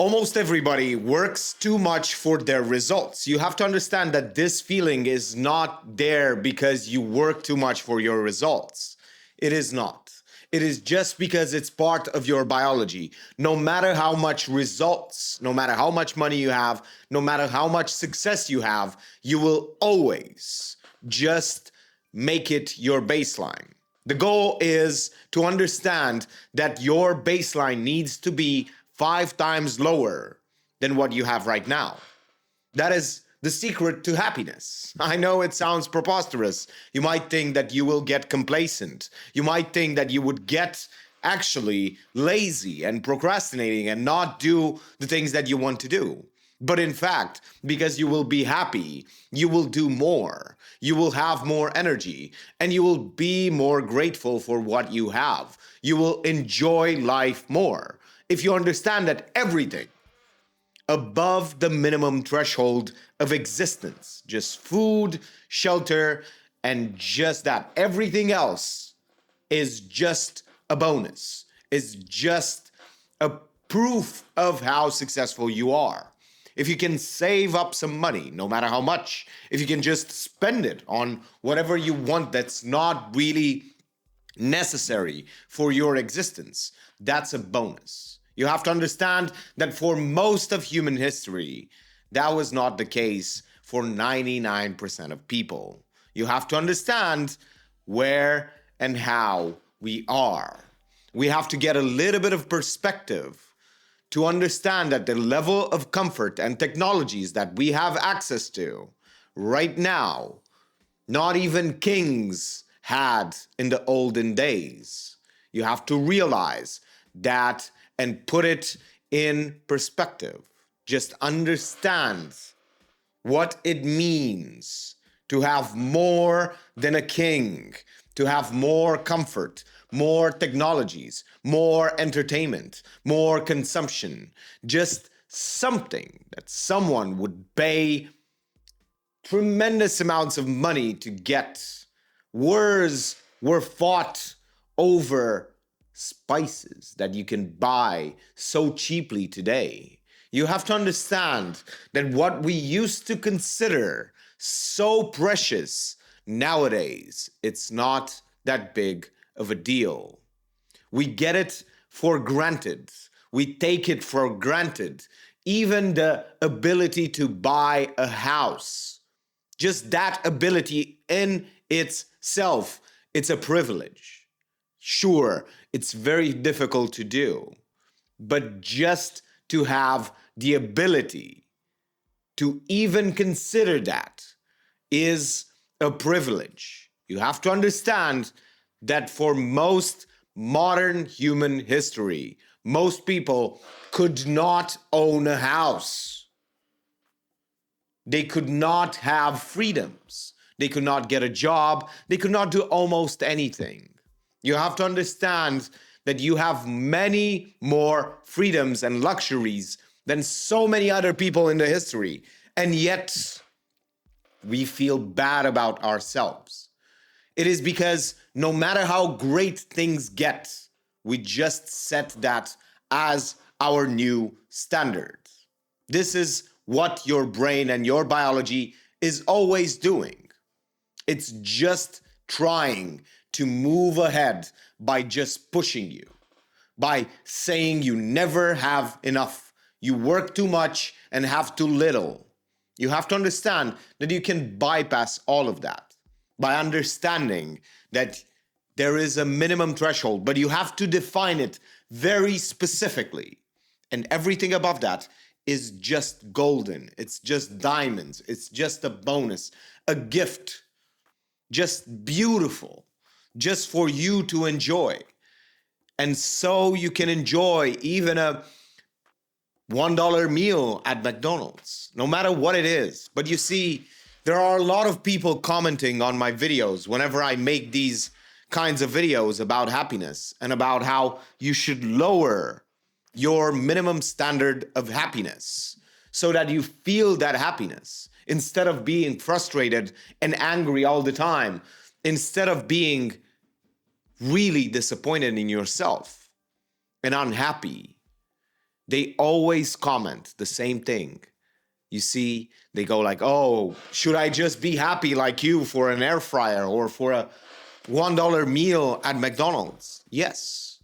Almost everybody works too much for their results. You have to understand that this feeling is not there because you work too much for your results. It is not. It is just because it's part of your biology. No matter how much results, no matter how much money you have, no matter how much success you have, you will always just make it your baseline. The goal is to understand that your baseline needs to be 5 times lower than what you have right now. That is the secret to happiness. I know it sounds preposterous. You might think that you will get complacent. You might think that you would get actually lazy and procrastinating and not do the things that you want to do. But in fact, because you will be happy, you will do more, you will have more energy, and you will be more grateful for what you have. You will enjoy life more. If you understand that everything above the minimum threshold of existence, just food, shelter, and just that, everything else is just a bonus, is just a proof of how successful you are. If you can save up some money, no matter how much, if you can just spend it on whatever you want that's not really necessary for your existence, that's a bonus. You have to understand that for most of human history, that was not the case for 99% of people. You have to understand where and how we are. We have to get a little bit of perspective to understand that the level of comfort and technologies that we have access to right now, not even kings had in the olden days. You have to realize that and put it in perspective. Just understand what it means to have more than a king, to have more comfort, more technologies, more entertainment, more consumption, just something that someone would pay tremendous amounts of money to get. Wars were fought over spices that you can buy so cheaply today. You have to understand that what we used to consider so precious nowadays, it's not that big of a deal. We get it for granted. We take it for granted. Even the ability to buy a house, just that ability in itself, it's a privilege. Sure, it's very difficult to do, but just to have the ability to even consider that is a privilege. You have to understand that for most modern human history, most people could not own a house. They could not have freedoms. They could not get a job. They could not do almost anything. You have to understand that you have many more freedoms and luxuries than so many other people in the history. And yet, we feel bad about ourselves. It is because no matter how great things get, we just set that as our new standard. This is what your brain and your biology is always doing. It's just trying to move ahead by just pushing you, by saying you never have enough, you work too much and have too little. You have to understand that you can bypass all of that by understanding that there is a minimum threshold, but you have to define it very specifically. And everything above that is just golden. It's just diamonds. It's just a bonus, a gift, just beautiful, just for you to enjoy. And so you can enjoy even a $1 meal at McDonald's, no matter what it is. But you see, there are a lot of people commenting on my videos whenever I make these kinds of videos about happiness and about how you should lower your minimum standard of happiness so that you feel that happiness instead of being frustrated and angry all the time, instead of being really disappointed in yourself and unhappy. they always comment the same thing. You see, they go like, oh, should I just be happy like you for an air fryer or for a $1 meal at McDonald's? Yes,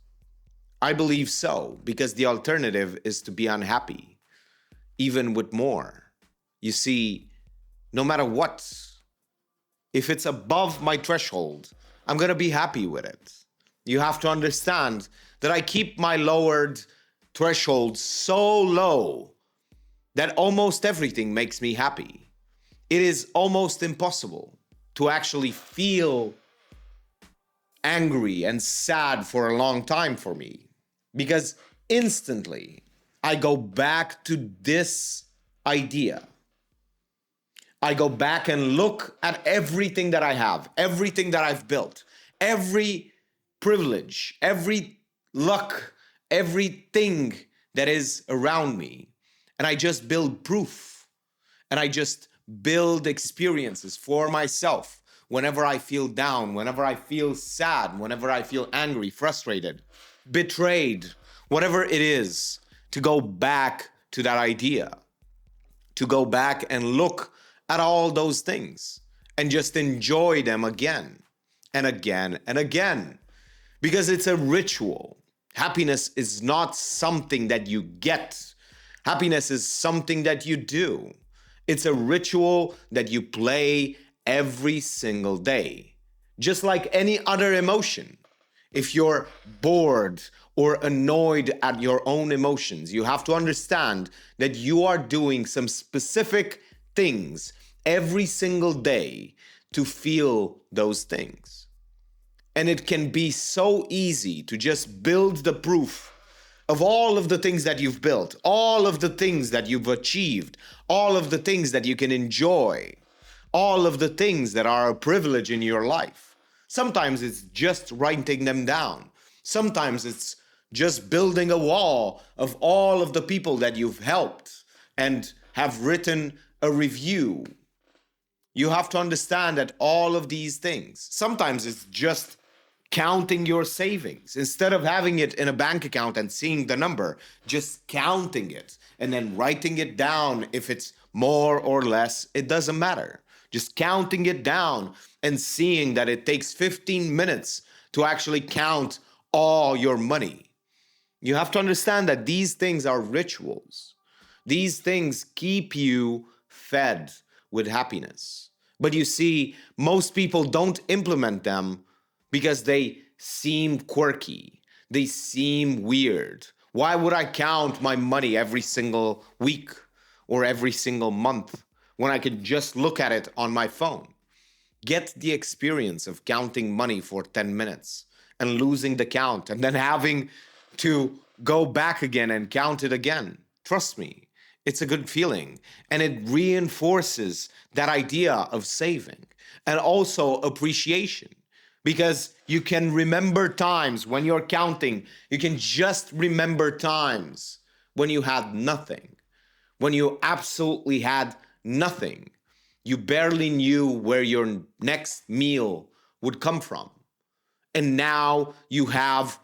I believe so, because the alternative is to be unhappy, even with more. You see, no matter what, if it's above my threshold, I'm going to be happy with it. You have to understand that I keep my lowered threshold so low that almost everything makes me happy. It is almost impossible to actually feel angry and sad for a long time for me, because instantly I go back to this idea. I go back and look at everything that I have, everything that I've built, every privilege, every luck, everything that is around me. And I just build proof, and I just build experiences for myself whenever I feel down, whenever I feel sad, whenever I feel angry, frustrated, betrayed, whatever it is, to go back to that idea, to go back and look at all those things and just enjoy them again and again and again, because it's a ritual. Happiness is not something that you get. Happiness is something that you do. It's a ritual that you play every single day, just like any other emotion. If you're bored or annoyed at your own emotions, you have to understand that you are doing some specific things every single day to feel those things. And it can be so easy to just build the proof of all of the things that you've built, all of the things that you've achieved, all of the things that you can enjoy, all of the things that are a privilege in your life. Sometimes it's just writing them down. Sometimes it's just building a wall of all of the people that you've helped and have written a review. You have to understand that all of these things, sometimes it's just counting your savings. Instead of having it in a bank account and seeing the number, just counting it and then writing it down. If it's more or less, it doesn't matter. Just counting it down and seeing that it takes 15 minutes to actually count all your money. You have to understand that these things are rituals. These things keep you fed with happiness. But you see, most people don't implement them because they seem quirky. They seem weird. Why would I count my money every single week or every single month when I could just look at it on my phone? Get the experience of counting money for 10 minutes and losing the count and then having to go back again and count it again. Trust me, it's a good feeling, and it reinforces that idea of saving and also appreciation, because you can remember times when you're counting. You can just remember times when you had nothing, when you absolutely had nothing. You barely knew where your next meal would come from. And now you have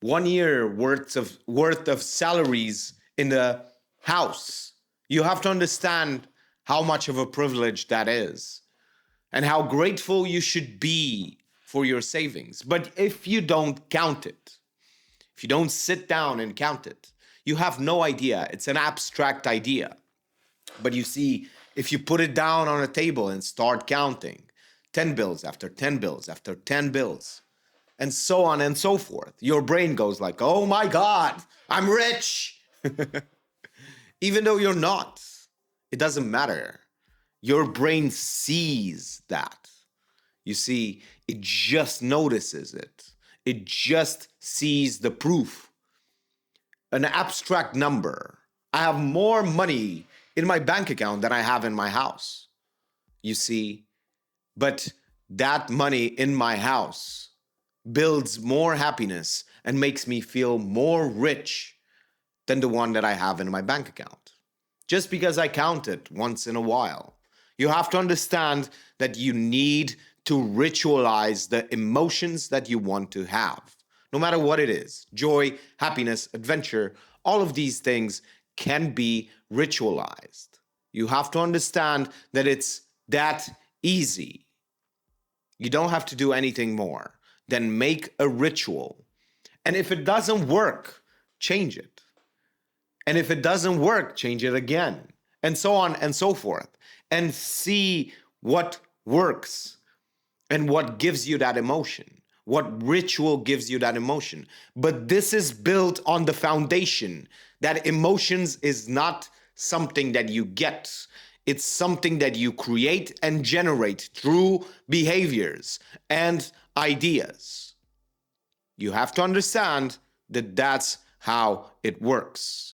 1 year worth of salaries in the house. You have to understand how much of a privilege that is and how grateful you should be for your savings. But if you don't count it, if you don't sit down and count it, you have no idea. It's an abstract idea. But you see, if you put it down on a table and start counting 10 bills after 10 bills after 10 bills, and so on and so forth, your brain goes like, oh my God, I'm rich. Even though you're not, it doesn't matter. Your brain sees that. You see, it just notices it. It just sees the proof. An abstract number. I have more money in my bank account than I have in my house. You see, but that money in my house builds more happiness and makes me feel more rich than the one that I have in my bank account. Just because I count it once in a while. You have to understand that you need to ritualize the emotions that you want to have, no matter what it is: joy, happiness, adventure, All of these things can be ritualized. You have to understand that it's that easy. You don't have to do anything more than make a ritual. And if it doesn't work, change it. And if it doesn't work, change it again, and so on and so forth. And see what works and what gives you that emotion, what ritual gives you that emotion. But this is built on the foundation that emotions is not something that you get. It's something that you create and generate through behaviors and ideas. You have to understand that that's how it works.